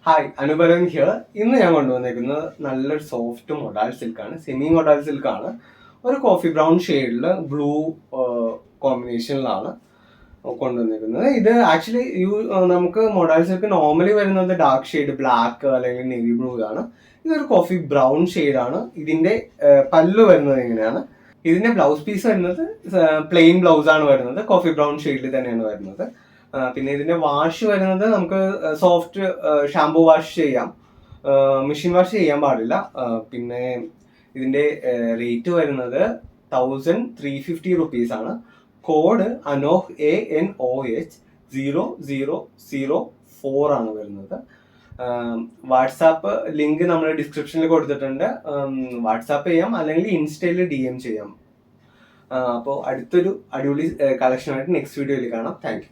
Hi, അനുപരൻ here. ഇന്ന് ഞാൻ കൊണ്ടുവന്നേക്കുന്നത് നല്ലൊരു സോഫ്റ്റ് മൊഡാൾ സിൽക്കാണ്, സെമി മൊഡാൾ സിൽക്കാണ്. ഒരു കോഫി ബ്രൗൺ ഷെയ്ഡിൽ ബ്ലൂ കോമ്പിനേഷനിലാണ് കൊണ്ടുവന്നിരിക്കുന്നത്. ഇത് ആക്ച്വലി നമുക്ക് മൊഡാൾ സിൽക്ക് നോർമലി വരുന്നത് ഡാർക്ക് ഷെയ്ഡ് ബ്ലാക്ക് അല്ലെങ്കിൽ നേവി ബ്ലൂ ആണ്. ഇതൊരു കോഫി ബ്രൗൺ ഷെയ്ഡാണ്. ഇതിന്റെ പല്ല് വരുന്നത് എങ്ങനെയാണ്? ഇതിന്റെ ബ്ലൗസ് പീസ് വരുന്നത് പ്ലെയിൻ ബ്ലൗസ് ആണ് വരുന്നത്, കോഫി ബ്രൗൺ ഷെയ്ഡിൽ തന്നെയാണ് വരുന്നത്. പിന്നെ ഇതിന്റെ വാഷ് വരുന്നത് നമുക്ക് സോഫ്റ്റ് ഷാംപൂ വാഷ് ചെയ്യാം, മെഷീൻ വാഷ് ചെയ്യാൻ പാടില്ല. പിന്നെ ഇതിന്റെ റേറ്റ് വരുന്നത് 1350 റുപ്പീസ് ആണ്. കോഡ് അനോഹ് ANOH0004 ആണ് വരുന്നത്. വാട്സാപ്പ് ലിങ്ക് നമ്മൾ ഡിസ്ക്രിപ്ഷനിൽ കൊടുത്തിട്ടുണ്ട്. വാട്സാപ്പ് ചെയ്യാം, അല്ലെങ്കിൽ ഇൻസ്റ്റയിൽ DM ചെയ്യാം. അപ്പോൾ അടുത്തൊരു അടിപൊളി കളക്ഷനായിട്ട് നെക്സ്റ്റ് വീഡിയോയിൽ കാണാം. Thank you.